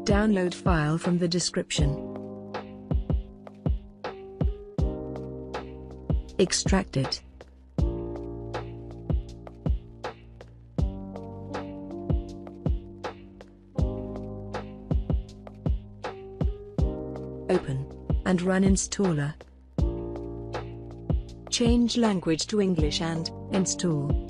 Download file from the description. Extract it. Open and run installer. Change language to English and install.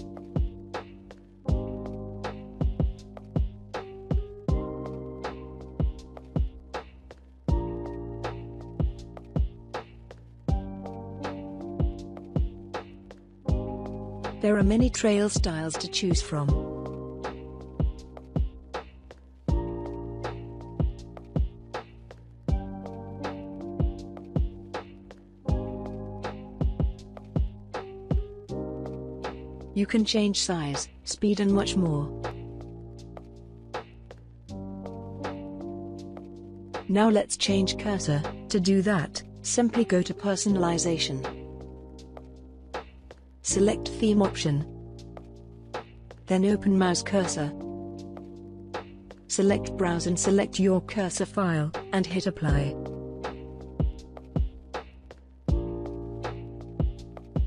There are many trail styles to choose from. You can change size, speed and much more. Now let's change cursor. To do that, simply go to Personalization. Select Theme option. Then open Mouse Cursor. Select Browse and select your cursor file, and hit Apply.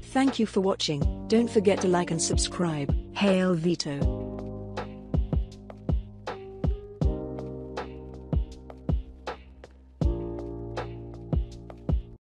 Thank you for watching. Don't forget to like and subscribe. Hail Vito!